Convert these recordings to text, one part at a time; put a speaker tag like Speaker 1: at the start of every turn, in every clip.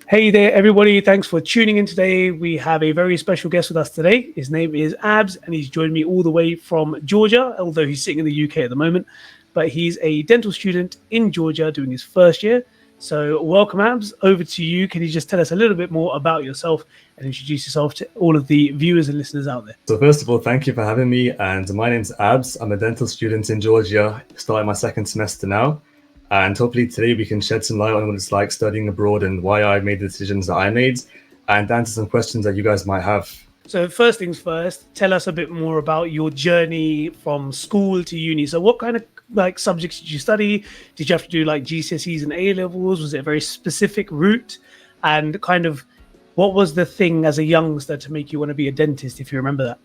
Speaker 1: Hey there, everybody. Thanks for tuning in today. We have a very special guest with us today. His name is Abs, and he's joined me all the way from Georgia, although he's sitting in the UK at the moment. But he's a dental student in Georgia doing his first year. So, welcome, Abs. Over to you. Can you just tell us a little bit more about yourself and introduce yourself to all of the viewers and listeners out there?
Speaker 2: So first of all, thank you for having me. And my name's Abs. I'm a dental student in Georgia, starting my second semester now. And hopefully today we can shed some light on what it's like studying abroad and why I made the decisions that I made and answer some questions that you guys might have.
Speaker 1: So, first things first, tell us a bit more about your journey from school to uni. So, what kind of subjects did you study? Did you have to do like GCSEs and A levels? Was it a very specific route? And kind of what was the thing as a youngster to make you want to be a dentist, if you remember that?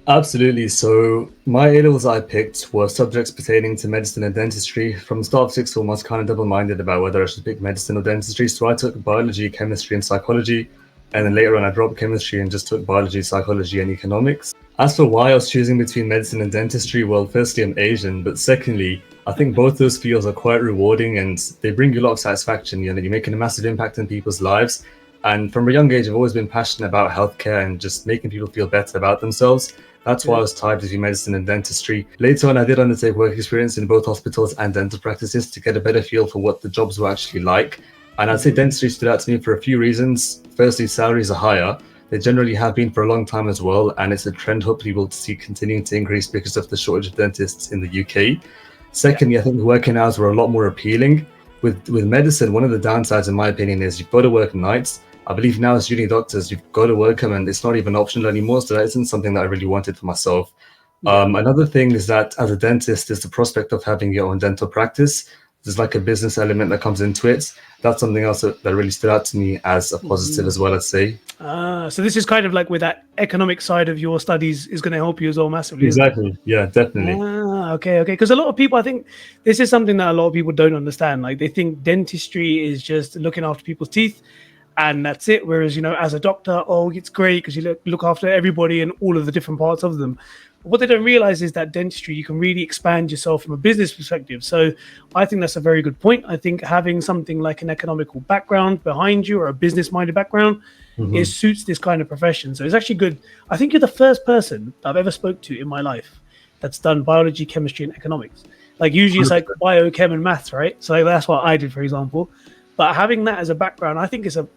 Speaker 2: Absolutely. So my A-levels I picked were subjects pertaining to medicine and dentistry. From the start of sixth form, I was kind of double-minded about whether I should pick medicine or dentistry. So I took biology, chemistry, and psychology. And then later on, I dropped chemistry and just took biology, psychology, and economics. As for why I was choosing between medicine and dentistry, well, firstly, I'm Asian. But secondly, I think both those fields are quite rewarding and they bring you a lot of satisfaction. You know, you're making a massive impact in people's lives. And from a young age, I've always been passionate about healthcare and just making people feel better about themselves. That's why I was tied between medicine and dentistry. Later on, I did undertake work experience in both hospitals and dental practices to get a better feel for what the jobs were actually like. And I'd say dentistry stood out to me for a few reasons. Firstly, salaries are higher. They generally have been for a long time as well. And it's a trend hopefully we'll see continuing to increase because of the shortage of dentists in the UK. Secondly, I think the working hours were a lot more appealing. With medicine, one of the downsides, in my opinion, is you've got to work nights. I believe now as junior doctors, you've got to work them and it's not even optional anymore. So that isn't something that I really wanted for myself. Another thing is that as a dentist, there's the prospect of having your own dental practice. There's like a business element that comes into it. That's something else that really stood out to me as a positive as well, I'd say.
Speaker 1: So this is kind of like where that economic side of your studies is going to help you as well massively.
Speaker 2: Exactly. Yeah, definitely.
Speaker 1: Okay. Because a lot of people, I think this is something that a lot of people don't understand. Like they think dentistry is just looking after people's teeth and that's it. Whereas, as a doctor, it's great because you look after everybody and all of the different parts of them. But what they don't realize is that dentistry, you can really expand yourself from a business perspective. So I think that's a very good point. I think having something like an economical background behind you or a business-minded background it suits this kind of profession. So it's actually good. I think you're the first person I've ever spoke to in my life that's done biology, chemistry, and economics. Like usually it's like biochem and maths, right? So that's what I did, for example. But having that as a background, I think is a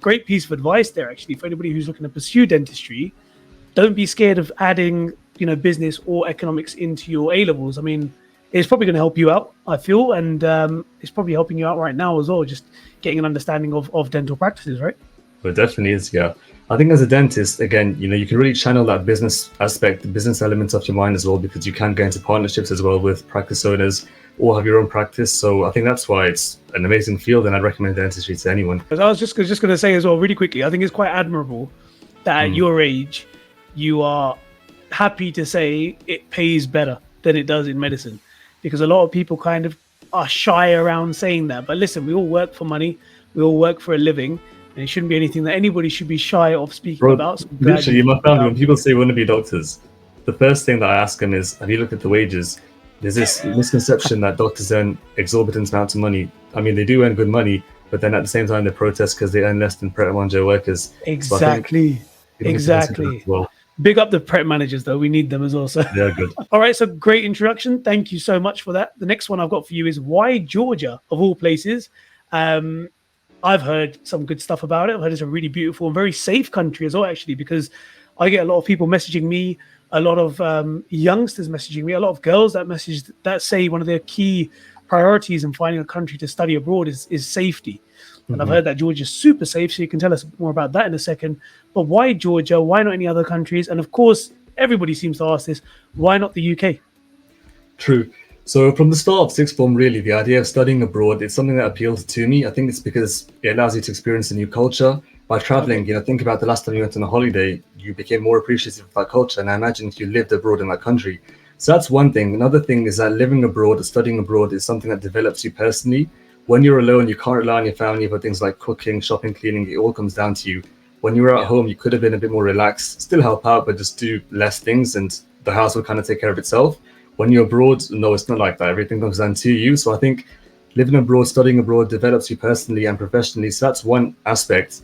Speaker 1: great piece of advice there, actually, for anybody who's looking to pursue dentistry. Don't be scared of adding, business or economics into your A levels. I mean, it's probably going to help you out, I feel, and it's probably helping you out right now as well, just getting an understanding of dental practices, right?
Speaker 2: Well, it definitely is, yeah. I think as a dentist, again, you can really channel that business aspect, the business elements of your mind as well, because you can get into partnerships as well with practice owners or have your own practice. So I think that's why it's an amazing field and I'd recommend dentistry to anyone.
Speaker 1: As I was just going to say as well, really quickly, I think it's quite admirable that at your age, you are happy to say it pays better than it does in medicine, because a lot of people kind of are shy around saying that. But listen, we all work for money. We all work for a living. And it shouldn't be anything that anybody should be shy of speaking about. So
Speaker 2: literally, in my family, when people say we want to be doctors, the first thing that I ask them is, have you looked at the wages? There's this misconception that doctors earn exorbitant amounts of money. I mean, they do earn good money, but then at the same time, they protest because they earn less than Pret a Manger workers.
Speaker 1: Exactly.
Speaker 2: So
Speaker 1: Exactly.
Speaker 2: Well,
Speaker 1: big up the Pret managers, though. We need them as well. So.
Speaker 2: Yeah, good.
Speaker 1: All right. So great introduction. Thank you so much for that. The next one I've got for you is why Georgia, of all places? I've heard some good stuff about it. I've heard it's a really beautiful and very safe country as well, actually, because I get a lot of people messaging me, a lot of youngsters messaging me, a lot of girls that say one of their key priorities in finding a country to study abroad is safety. And I've heard that Georgia's super safe, so you can tell us more about that in a second. But why Georgia? Why not any other countries? And of course, everybody seems to ask this, why not the UK?
Speaker 2: True. So from the start of sixth form, really, the idea of studying abroad, it's something that appeals to me. I think it's because it allows you to experience a new culture. By traveling, think about the last time you went on a holiday, you became more appreciative of that culture. And I imagine if you lived abroad in that country. So that's one thing. Another thing is that living abroad, studying abroad is something that develops you personally. When you're alone, you can't rely on your family for things like cooking, shopping, cleaning. It all comes down to you. When you were at home, you could have been a bit more relaxed, still help out, but just do less things and the house will kind of take care of itself. When you're abroad, no, it's not like that. Everything comes down to you. So I think living abroad, studying abroad develops you personally and professionally. So that's one aspect.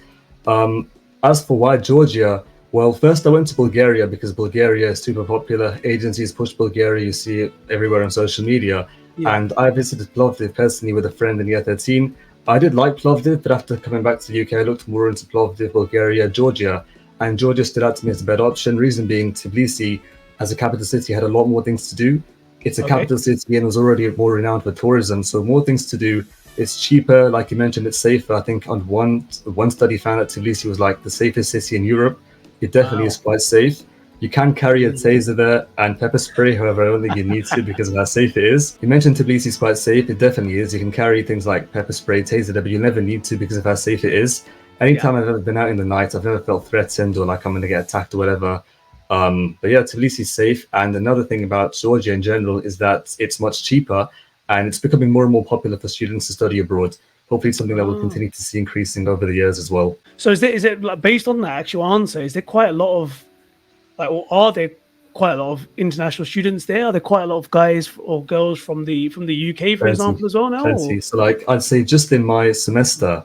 Speaker 2: As for why Georgia, well, first I went to Bulgaria because Bulgaria is super popular. Agencies push Bulgaria, you see it everywhere on social media.
Speaker 1: Yeah.
Speaker 2: And I visited Plovdiv personally with a friend in year 13. I did like Plovdiv, but after coming back to the UK, I looked more into Plovdiv, Bulgaria, Georgia. And Georgia stood out to me as a better option. Reason being, Tbilisi, as a capital city, had a lot more things to do. It's a capital city and was already more renowned for tourism, so more things to do. It's cheaper, like you mentioned, it's safer. I think on one study found that Tbilisi was like the safest city in Europe. It definitely is quite safe. You can carry a taser there and pepper spray, however, I don't think you need to because of how safe it is. You mentioned Tbilisi is quite safe. It definitely is. You can carry things like pepper spray, taser there, but you never need to because of how safe it is. Anytime I've ever been out in the night, I've never felt threatened or like I'm going to get attacked or whatever. But yeah, Tbilisi is safe. And another thing about Georgia in general is that it's much cheaper and it's becoming more and more popular for students to study abroad. Hopefully it's something that we'll continue to see increasing over the years as well.
Speaker 1: So is it like, based on that actual answer, is there quite a lot of like, or are there quite a lot of international students there? Are there quite a lot of guys or girls from the UK, for example, as well now?
Speaker 2: Plenty. So like I'd say just in my semester,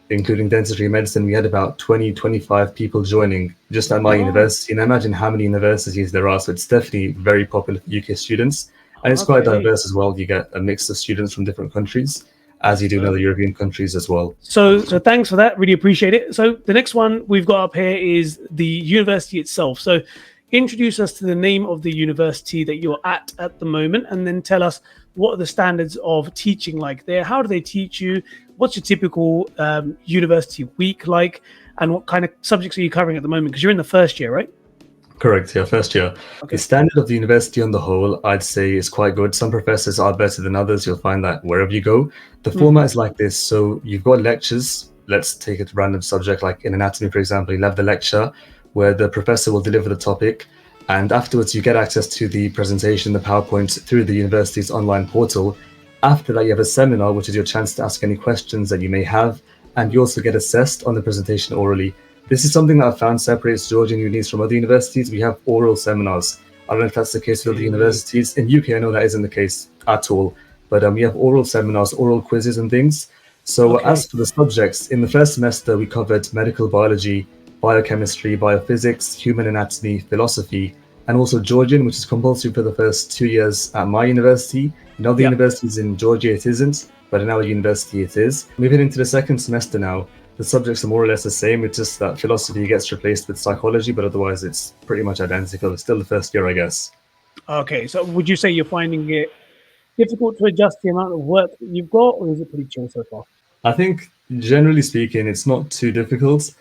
Speaker 2: including dentistry and medicine, we had about 20, 25 people joining just at my university. And I imagine how many universities there are. So it's definitely very popular for UK students. And it's quite diverse as well. You get a mix of students from different countries, as you do in other European countries as well.
Speaker 1: So thanks for that. Really appreciate it. So the next one we've got up here is the university itself. So introduce us to the name of the university that you're at the moment, and then tell us what are the standards of teaching like there. How do they teach you? What's your typical university week like? And what kind of subjects are you covering at the moment? Because you're in the first year, right?
Speaker 2: Correct, yeah, first year. The standard of the university on the whole, I'd say, is quite good. Some professors are better than others. You'll find that wherever you go. The format is like this. So you've got lectures. Let's take a random subject, like in anatomy, for example. You'll have the lecture where the professor will deliver the topic. And afterwards, you get access to the presentation, the PowerPoint, through the university's online portal. After that, you have a seminar, which is your chance to ask any questions that you may have. And you also get assessed on the presentation orally. This is something that I've found separates Georgian unis from other universities. We have oral seminars. I don't know if that's the case with other universities. In UK, I know that isn't the case at all. But we have oral seminars, oral quizzes and things. So as for the subjects, in the first semester, we covered medical biology, biochemistry, biophysics, human anatomy, philosophy, and also Georgian, which is compulsory for the first 2 years at my university. In other universities in Georgia, it isn't, but in our university, it is. Moving into the second semester now, the subjects are more or less the same. It's just that philosophy gets replaced with psychology, but otherwise it's pretty much identical. It's still the first year, I guess.
Speaker 1: Okay, so would you say you're finding it difficult to adjust the amount of work that you've got, or is it pretty chill so far?
Speaker 2: I think, generally speaking, it's not too difficult.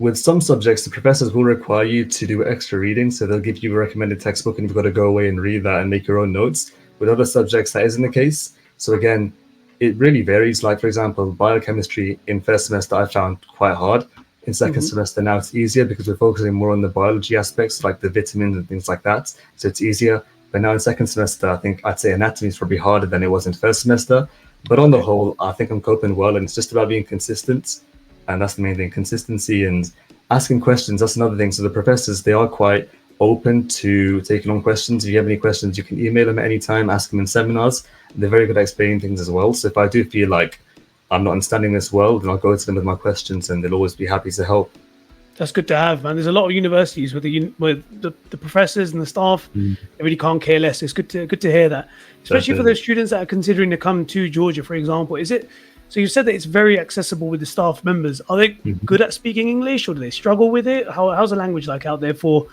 Speaker 2: With some subjects, the professors will require you to do extra reading, so they'll give you a recommended textbook and you've got to go away and read that and make your own notes. With other subjects, that isn't the case. So again, it really varies. Like, for example, biochemistry in first semester I found quite hard. In second semester now it's easier because we're focusing more on the biology aspects, like the vitamins and things like that. So it's easier. But now in second semester, I think I'd say anatomy is probably harder than it was in first semester. But on the whole, I think I'm coping well, and it's just about being consistent. And that's the main thing, consistency and asking questions. That's another thing. So the professors, they are quite open to taking on questions. If you have any questions, you can email them at any time, ask them in seminars. They're very good at explaining things as well. So if I do feel like I'm not understanding this well, then I'll go to them with my questions and they'll always be happy to help.
Speaker 1: That's good to have, man. There's a lot of universities with the professors and the staff. They really can't care less. It's good to hear that, especially for those students that are considering to come to Georgia, for example. Is it? So you said that it's very accessible with the staff members. Are they good at speaking English, or do they struggle with it? How's the language like out there for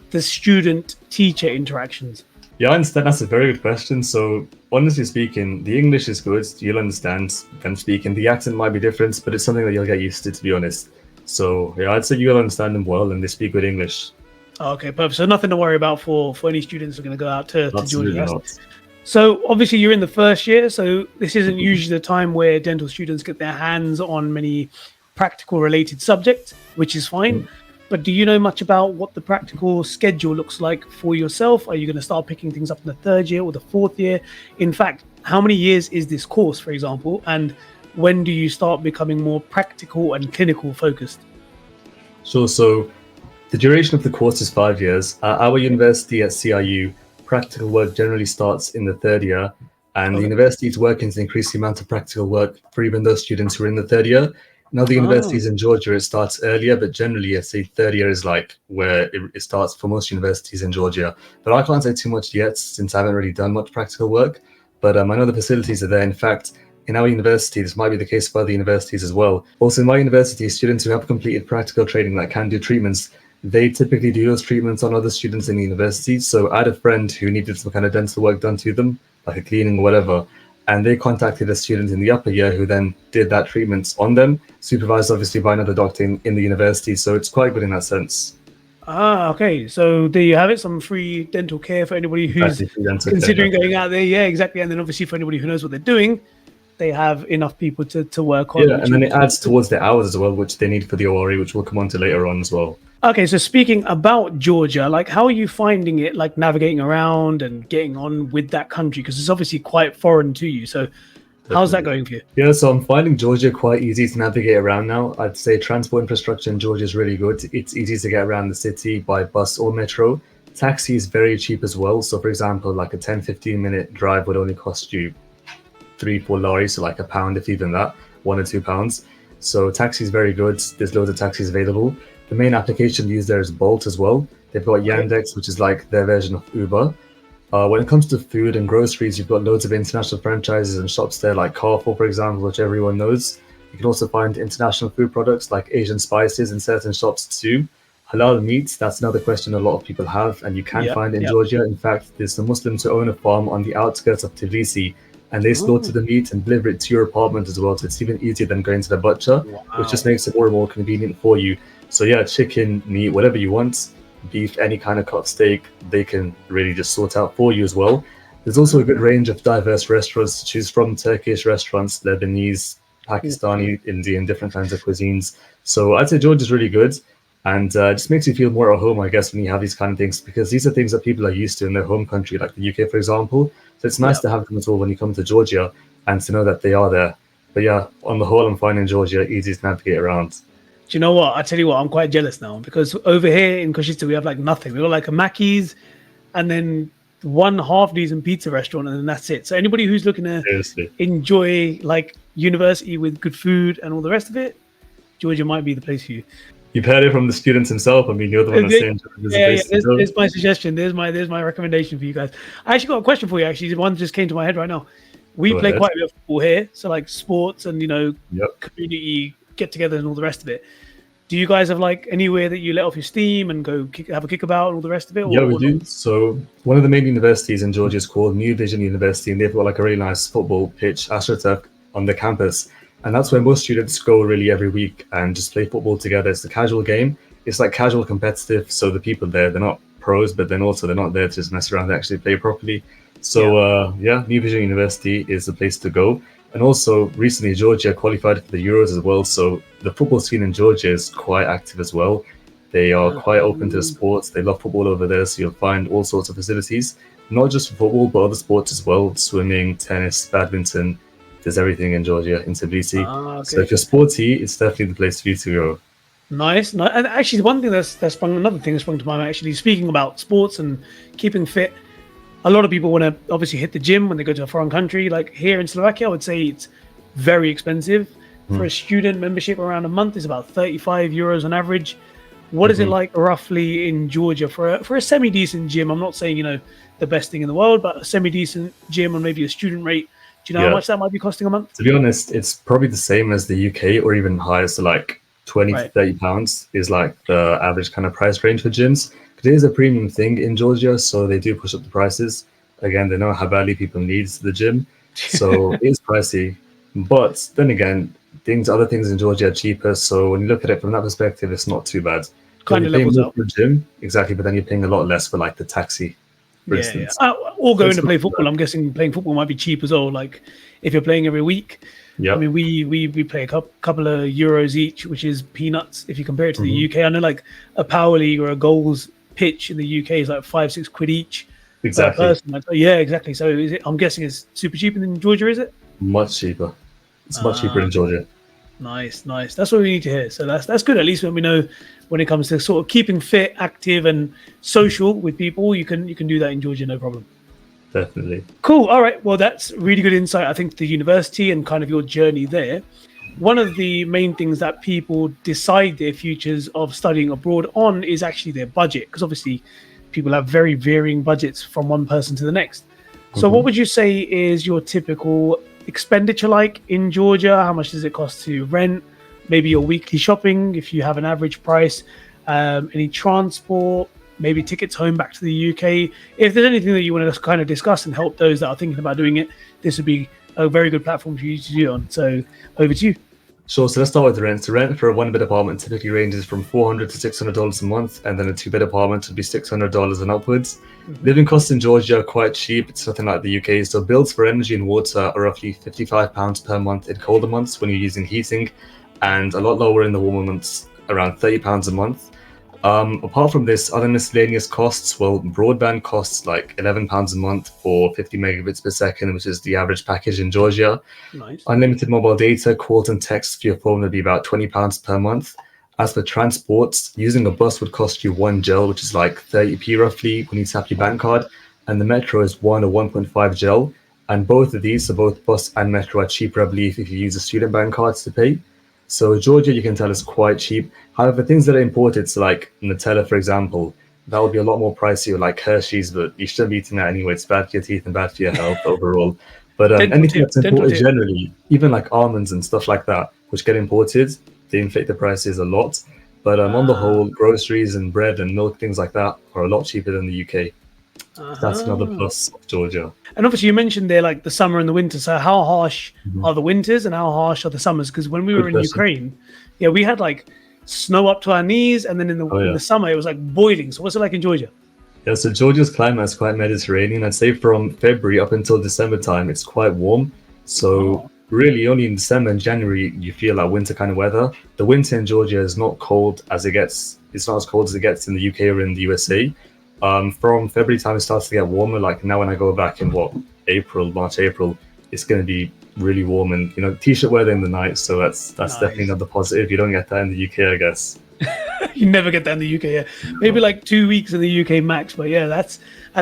Speaker 1: the student-teacher interactions?
Speaker 2: Yeah, I understand. That's a very good question. So honestly speaking, the English is good. You'll understand them speaking. The accent might be different, but it's something that you'll get used to be honest. So yeah, I'd say you'll understand them well and they speak good English.
Speaker 1: Okay, perfect. So nothing to worry about for any students who are going to go out to Georgia.
Speaker 2: Not.
Speaker 1: So obviously you're in the first year, so this isn't usually the time where dental students get their hands on many practical related subjects, which is fine. But do you know much about what the practical schedule looks like for yourself? Are you going to start picking things up in the third year or the fourth year? In fact, how many years is this course, for example? And when do you start becoming more practical and clinical focused?
Speaker 2: Sure. So the duration of the course is 5 years. At our university at CIU, practical work generally starts in the third year. And the
Speaker 1: Okay.
Speaker 2: university is working to increase the amount of practical work for even those students who are in the third year. In other
Speaker 1: Oh.
Speaker 2: universities in Georgia, it starts earlier, but generally, I say third year is like where it starts for most universities in Georgia. But I can't say too much yet since I haven't really done much practical work. But I know the facilities are there. In fact, in our university, this might be the case for other universities as well. Also, in my university, students who have completed practical training that can do treatments, they typically do those treatments on other students in the university. So I had a friend who needed some kind of dental work done to them, like a cleaning or whatever, and they contacted a student in the upper year who then did that treatment on them, supervised obviously by another doctor in the university. So it's quite good in that sense.
Speaker 1: Ah, okay. So there you have it. Some free dental care for anybody who's
Speaker 2: Exactly, free dental care.
Speaker 1: considering going out there. Yeah, exactly. And then obviously for anybody who knows what they're doing, they have enough people to work on,
Speaker 2: Yeah,
Speaker 1: which
Speaker 2: and then it
Speaker 1: is
Speaker 2: adds towards the hours as well, which they need for the ORE, which we'll come on to later on as well.
Speaker 1: okay. So speaking about Georgia, like how are you finding it, like navigating around and getting on with that country? Because it's obviously quite foreign to you. So how's that
Speaker 2: Definitely.
Speaker 1: going for you?
Speaker 2: Yeah, so I'm finding Georgia quite easy to navigate around now. I'd say transport infrastructure in Georgia is really good. It's easy to get around the city by bus or metro. Taxi is very cheap as well. So, for example, like a 10-15 minute drive would only cost you 3-4 lari, so like a pound, if even that, £1 or £2. So, taxi is very good. There's loads of taxis available. The main application used there is Bolt as well. They've got
Speaker 1: Okay.
Speaker 2: Yandex, which is like their version of Uber. When it comes to food and groceries, you've got loads of international franchises and shops there, like Carrefour, for example, which everyone knows. You can also find international food products like Asian spices in certain shops too. Halal meat, that's another question a lot of people have, and you can
Speaker 1: Yeah.
Speaker 2: find it in
Speaker 1: Yeah.
Speaker 2: Georgia. In fact, there's some Muslims who own a farm on the outskirts of Tbilisi, and they slaughter
Speaker 1: Oh,
Speaker 2: the meat and deliver it to your apartment as well. So it's even easier than going to the butcher, which just
Speaker 1: wow.
Speaker 2: makes it more and more convenient for you. So yeah, chicken, meat, whatever you want, beef, any kind of cut steak, they can really just sort out for you as well. There's also a good range of diverse restaurants to choose from: Turkish restaurants, Lebanese,
Speaker 1: Okay.
Speaker 2: Pakistani, Indian, different kinds of cuisines. So I'd say Georgia's really good, and it just makes you feel more at home, I guess, when you have these kind of things, because these are things that people are used to in their home country, like the UK, for example. So it's nice
Speaker 1: Yeah.
Speaker 2: to have them as well when you come to Georgia and to know that they are there. But yeah, on the whole, I'm finding Georgia easy to navigate around.
Speaker 1: Do you know what? I tell you what, I'm quite jealous now because over here in Koshita we have like nothing. We got like a Mackey's and then one half decent pizza restaurant, and then that's it. So anybody who's looking to
Speaker 2: Seriously.
Speaker 1: enjoy like university with good food and all the rest of it, Georgia might be the place for you.
Speaker 2: You've heard it from the students himself. I mean, you're the one that's
Speaker 1: Yeah,
Speaker 2: saying there's a
Speaker 1: yeah.
Speaker 2: place to go.
Speaker 1: There's my suggestion. There's my recommendation for you guys. I actually got a question for you. Actually, one just came to my head right now. We
Speaker 2: Go
Speaker 1: play
Speaker 2: ahead.
Speaker 1: quite a bit of football here, so like sports and
Speaker 2: Yep.
Speaker 1: community get-togethers and all the rest of it. Do you guys have like anywhere that you let off your steam and go have a kickabout and all the rest of it,
Speaker 2: Yeah, we
Speaker 1: or not?
Speaker 2: do. So one of the main universities in Georgia is called New Vision University, and they've got like a really nice football pitch, AstroTurf, on the campus. And that's where most students go really every week and just play football together. It's a casual game. It's like casual competitive. So the people there, they're not pros, but then also they're not there to just mess around. They actually play properly.
Speaker 1: Yeah.
Speaker 2: So yeah, New Vision University is the place to go. And also recently Georgia qualified for the Euros as well. So the football scene in Georgia is quite active as well. They are quite open to the sports. They love football over there, so you'll find all sorts of facilities, not just for football, but other sports as well: swimming, tennis, badminton. There's everything in Georgia, in Tbilisi. So if
Speaker 1: Okay.
Speaker 2: you're sporty, it's definitely the place for you to go.
Speaker 1: Nice. And actually, one thing that's sprung another thing that sprung to mind. Actually, speaking about sports and keeping fit, a lot of people want to obviously hit the gym when they go to a foreign country. Like here in Slovakia, I would say it's very expensive. For a student membership, around a month is about 35 euros on average. What is it
Speaker 2: Mhm.
Speaker 1: like roughly in Georgia for a semi decent gym? I'm not saying the best thing in the world, but a semi decent gym on maybe a student rate. Do you know how
Speaker 2: Yeah.
Speaker 1: much that might be costing a month?
Speaker 2: To be honest, it's probably the same as the UK or even higher. So like 20 to
Speaker 1: Right.
Speaker 2: 30 pounds is like the average kind of price range for gyms. Because it is a premium thing in Georgia, so they do push up the prices. Again, they know how badly people need the gym, so it is pricey. But then again, other things in Georgia are cheaper. So when you look at it from that perspective, it's not too bad. When
Speaker 1: Kind
Speaker 2: you're
Speaker 1: of
Speaker 2: paying
Speaker 1: levels
Speaker 2: more
Speaker 1: out.
Speaker 2: for a gym, exactly, but then you're paying a lot less for like the taxi, for
Speaker 1: Yeah, yeah.
Speaker 2: instance.
Speaker 1: Or
Speaker 2: So
Speaker 1: going
Speaker 2: it's
Speaker 1: to
Speaker 2: not
Speaker 1: play
Speaker 2: too
Speaker 1: football.
Speaker 2: bad.
Speaker 1: I'm guessing playing football might be cheap as well. Like if you're playing every week. I
Speaker 2: Yep.
Speaker 1: mean, we play a couple of euros each, which is peanuts if you compare it to the
Speaker 2: Hmm.
Speaker 1: UK. I know like a power league or a goals pitch in the UK is like 5-6 quid each per
Speaker 2: Exactly.
Speaker 1: person. Like, yeah, exactly. So I'm guessing it's super cheap in Georgia, is it?
Speaker 2: Much cheaper. It's much cheaper
Speaker 1: Ah,
Speaker 2: in Georgia.
Speaker 1: nice, nice. That's what we need to hear. So that's good. At least when we know when it comes to sort of keeping fit, active, and social with people, you can do that in Georgia, no problem.
Speaker 2: definitely.
Speaker 1: Cool. All right. Well, that's really good insight. I think the university and kind of your journey there. One of the main things that people decide their futures of studying abroad on is actually their budget, because obviously people have very varying budgets from one person to the next. So, what
Speaker 2: Mhm.
Speaker 1: would you say is your typical expenditure like in Georgia? How much does it cost to rent? Maybe your weekly shopping, if you have an average price, any transport, maybe tickets home back to the UK. If there's anything that you want to kind of discuss and help those that are thinking about doing it, this would be a very good platform for you to do on. So, over to you.
Speaker 2: Sure, so let's start with the rent. So rent for a one-bed apartment typically ranges from $400 to $600 a month, and then a two-bed apartment would be $600 and upwards.
Speaker 1: Mhm.
Speaker 2: Living costs in Georgia are quite cheap. It's nothing like the UK. So bills for energy and water are roughly £55 per month in colder months when you're using heating, and a lot lower in the warmer months, around £30 a month. Apart from this, other miscellaneous costs, well, broadband costs like £11 a month for 50 megabits per second, which is the average package in Georgia.
Speaker 1: Nice.
Speaker 2: Unlimited mobile data, calls and texts for your phone would be about £20 per month. As for transports, using a bus would cost you one gel, which is like 30p roughly when you tap your bank card. And the metro is 1 or 1.5 gel. And both of these, so both bus and metro, are cheaper, I believe, if you use a student bank cards to pay. So Georgia, you can tell, is quite cheap. However, things that are imported, so like Nutella, for example, that would be a lot more pricey, or like Hershey's, but you shouldn't be eating that anyway. It's bad for your teeth and bad for your health overall. But
Speaker 1: Dental
Speaker 2: anything
Speaker 1: tip.
Speaker 2: that's
Speaker 1: Dental
Speaker 2: imported
Speaker 1: tip.
Speaker 2: generally, even like almonds and stuff like that, which get imported, they inflate the prices a lot. But on the
Speaker 1: Ah.
Speaker 2: whole, groceries and bread and milk, things like that, are a lot cheaper than the UK. That's another
Speaker 1: Uh-huh.
Speaker 2: plus of Georgia.
Speaker 1: And obviously, you mentioned there like the summer and the winter. So, how harsh
Speaker 2: Mhm.
Speaker 1: are the winters and how harsh are the summers? Because when we were
Speaker 2: Good
Speaker 1: in
Speaker 2: question.
Speaker 1: Ukraine, yeah, we had like snow up to our knees, and then in
Speaker 2: Oh
Speaker 1: the
Speaker 2: yeah.
Speaker 1: summer it was like boiling. So, what's it like in Georgia?
Speaker 2: Yeah, so Georgia's climate is quite Mediterranean. I'd say from February up until December time, it's quite warm. So
Speaker 1: Oh,
Speaker 2: really, only in December and January you feel like winter kind of weather. The winter in Georgia is not cold as it gets. It's not as cold as it gets in the UK or in the USA. From February time, it starts to get warmer. Like now, when I go back in what April, March, April, it's going to be really warm and t-shirt weather in the night. So that's definitely
Speaker 1: nice.
Speaker 2: another positive. You don't get that in the UK, I guess.
Speaker 1: You never get that in the UK. Yeah, maybe like 2 weeks in the UK max. But yeah, that's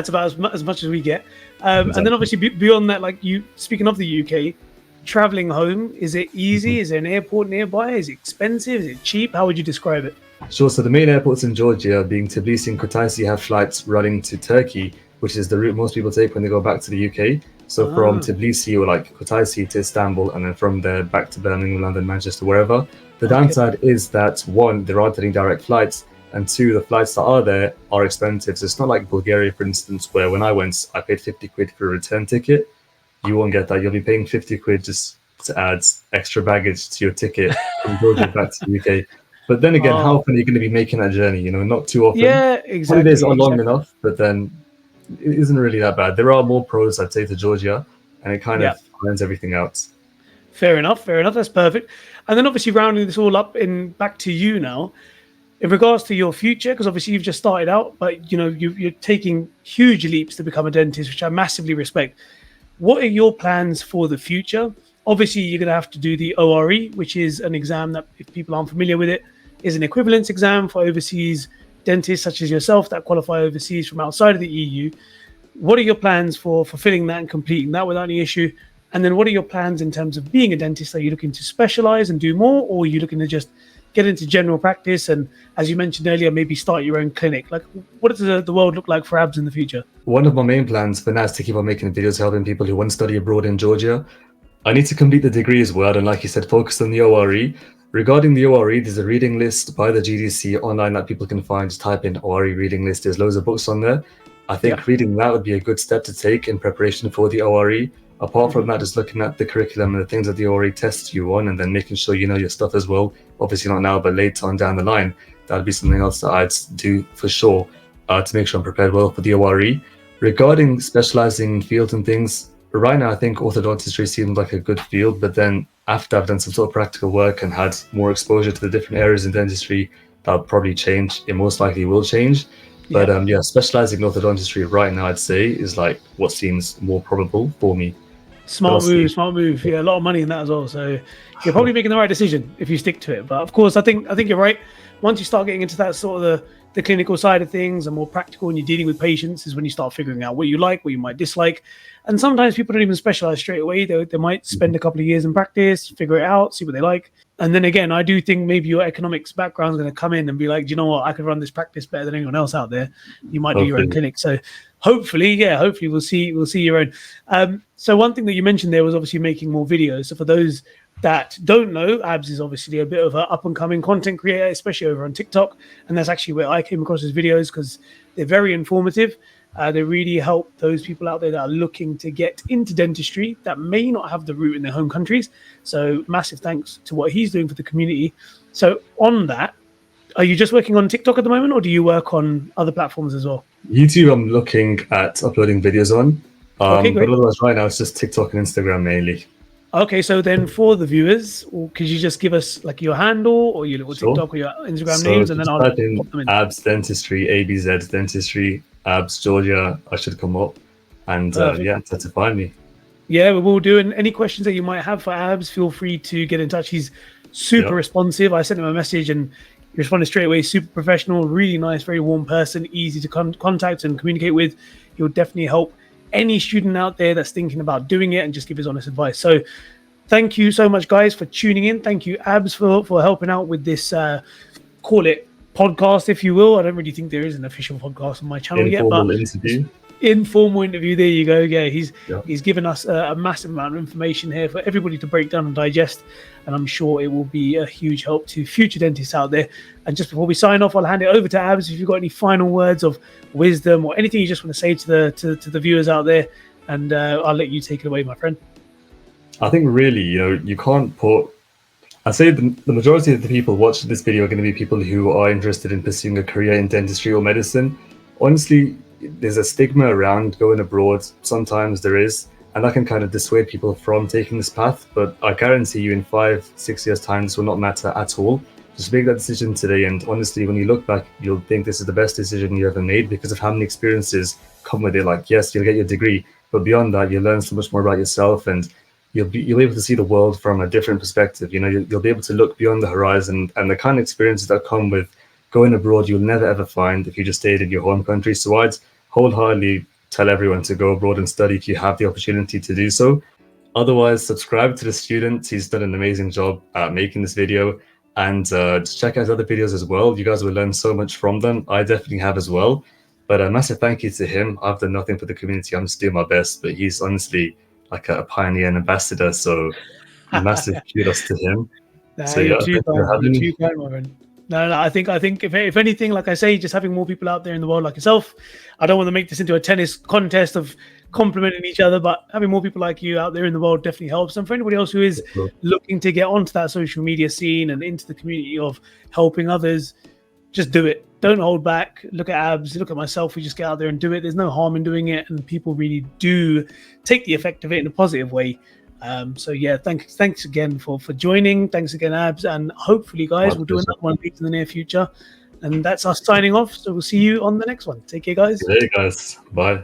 Speaker 1: about as much as we get. And then
Speaker 2: Exactly.
Speaker 1: obviously beyond that, like you speaking of the UK, traveling home, is it easy? Is there an airport nearby? Is it expensive? Is it cheap? How would you describe it?
Speaker 2: Sure. So the main airports in Georgia, being Tbilisi and Kutaisi, have flights running to Turkey, which is the route most people take when they go back to the UK. So from
Speaker 1: Ah,
Speaker 2: Tbilisi or like Kutaisi to Istanbul, and then from there back to Birmingham, London, Manchester, wherever. The
Speaker 1: okay.
Speaker 2: downside is that one, there aren't any direct flights, and two, the flights that are there are expensive. So it's not like Bulgaria, for instance, where when I went, I paid 50 quid for a return ticket. You won't get that. You'll be paying 50 quid just to add extra baggage to your ticket from Georgia back to the UK. But then again, how
Speaker 1: Oh,
Speaker 2: often are you going to be making that journey? Not too often.
Speaker 1: yeah,
Speaker 2: Holidays
Speaker 1: exactly,
Speaker 2: are long
Speaker 1: exactly.
Speaker 2: enough, but then it isn't really that bad. There are more pros, I'd say, to Georgia, and it kind
Speaker 1: Yeah,
Speaker 2: of irons everything out.
Speaker 1: fair enough, fair enough. That's perfect. And then obviously rounding this all up in back to you now, in regards to your future, because obviously you've just started out, but you're taking huge leaps to become a dentist, which I massively respect. What are your plans for the future? Obviously, you're going to have to do the ORE, which is an exam that, if people aren't familiar with it, is an equivalence exam for overseas dentists such as yourself that qualify overseas from outside of the EU. What are your plans for fulfilling that and completing that without any issue? And then what are your plans in terms of being a dentist? Are you looking to specialize and do more, or are you looking to just get into general practice and, as you mentioned earlier, maybe start your own clinic? Like, what does the world look like for abs in the future?
Speaker 2: One of my main plans for now is to keep on making videos helping people who want to study abroad in Georgia. I need to complete the degree as well, and like you said, focus on the ORE. Regarding the ORE, there's a reading list by the GDC online that people can find. Just type in ORE reading list. There's loads of books on there. I
Speaker 1: Yeah.
Speaker 2: think reading that would be a good step to take in preparation for the ORE. Apart from
Speaker 1: Mhm.
Speaker 2: that, just looking at the curriculum and the things that the ORE tests you on, and then making sure you know your stuff as well. Obviously not now, but later on down the line, that'd be something else that I'd do for sure to make sure I'm prepared well for the ORE. Regarding specializing in fields and things, right now I think orthodontistry seems like a good field, but then after I've done some sort of practical work and had more exposure to the different areas in dentistry, that'll probably change. It most likely will change. But
Speaker 1: Yeah.
Speaker 2: yeah, specializing in orthodontistry right now, I'd say, is like what seems more probable for me. But I'll
Speaker 1: Smart move,
Speaker 2: see.
Speaker 1: smart move. Yeah, a lot of money in that as well. So you're probably making the right decision if you stick to it. But of course, I think you're right. Once you start getting into that sort of the the clinical side of things and more practical, and you're dealing with patients, is when you start figuring out what you like, what you might dislike. And sometimes people don't even specialize straight away. They might spend a couple of years in practice, figure it out, see what they like. And then again, I do think maybe your economics background is going to come in and be like, do you know what? I could run this practice better than anyone else out there. You might do your own clinic. So hopefully we'll see your own. So one thing that you mentioned there was obviously making more videos. So for those that don't know, Abs is obviously a bit of an up-and-coming content creator, especially over on TikTok. And that's actually where I came across his videos, because they're very informative. They really help those people out there that are looking to get into dentistry that may not have the route in their home countries. So massive thanks to what he's doing for the community. So on that, are you just working on TikTok at the moment, or do you work on other platforms as well?
Speaker 2: YouTube, I'm looking at uploading videos on.
Speaker 1: Okay, great.
Speaker 2: But otherwise, right now, it's just TikTok and Instagram mainly.
Speaker 1: Okay, so then for the viewers, could you just give us like your handle or your little TikTok or your Instagram names, and then I'll
Speaker 2: type in
Speaker 1: pop them in.
Speaker 2: Abs Dentistry, ABZ Dentistry, Abs Georgia. I should come up, and that's to find me.
Speaker 1: Yeah, we will do. And any questions that you might have for Abs, feel free to get in touch. He's super responsive. I sent him a message and he responded straight away. Super professional, really nice, very warm person, easy to contact and communicate with. He'll definitely help any student out there that's thinking about doing it and just give his honest advice. So thank you so much, guys, for tuning in. Thank you, Abs, for helping out with this, call it podcast, if you will. I don't really think there is an official podcast on my channel
Speaker 2: Informal
Speaker 1: yet,
Speaker 2: interview.
Speaker 1: Informal interview. There you go. Yeah, he's given us a massive amount of information here for everybody to break down and digest, and I'm sure it will be a huge help to future dentists out there. And just before we sign off, I'll hand it over to Abs. If you've got any final words of wisdom or anything you just want to say to the viewers out there, and I'll let you take it away, my friend.
Speaker 2: I think really, you can't put. I say the majority of the people watching this video are going to be people who are interested in pursuing a career in dentistry or medicine. Honestly, there's a stigma around going abroad. Sometimes there is, and that can kind of dissuade people from taking this path. But I guarantee you, in 5-6 years' time, this will not matter at all. Just make that decision today. And honestly, when you look back, you'll think this is the best decision you ever made, because of how many experiences come with it. Like, yes, you'll get your degree, but beyond that, you'll learn so much more about yourself, and you'll be able to see the world from a different perspective. You'll be able to look beyond the horizon, and the kind of experiences that come with going abroad you'll never ever find if you just stayed in your home country. So I'd wholeheartedly tell everyone to go abroad and study if you have the opportunity to do so. Otherwise, subscribe to the student. He's done an amazing job at making this video, and just check out other videos as well. You guys will learn so much from them. I definitely have as well. But a massive thank you to him. I've done nothing for the community. I'm just doing my best, but he's honestly like a pioneer and ambassador. So massive kudos to him.
Speaker 1: You're too kind, my friend. No, I think if anything, like I say, just having more people out there in the world like yourself. I don't want to make this into a tennis contest of complimenting each other, but having more people like you out there in the world definitely helps. And for anybody else who is looking to get onto that social media scene and into the community of helping others, just do it. Don't hold back. Look at Abs, look at myself. We just get out there and do it. There's no harm in doing it, and people really do take the effect of it in a positive way. So yeah, thanks again for joining. Thanks again, Abs, and hopefully, guys, we'll do another one in the near future. And that's us signing off. So we'll see you on the next one. Take care, guys.
Speaker 2: Hey, guys. Bye.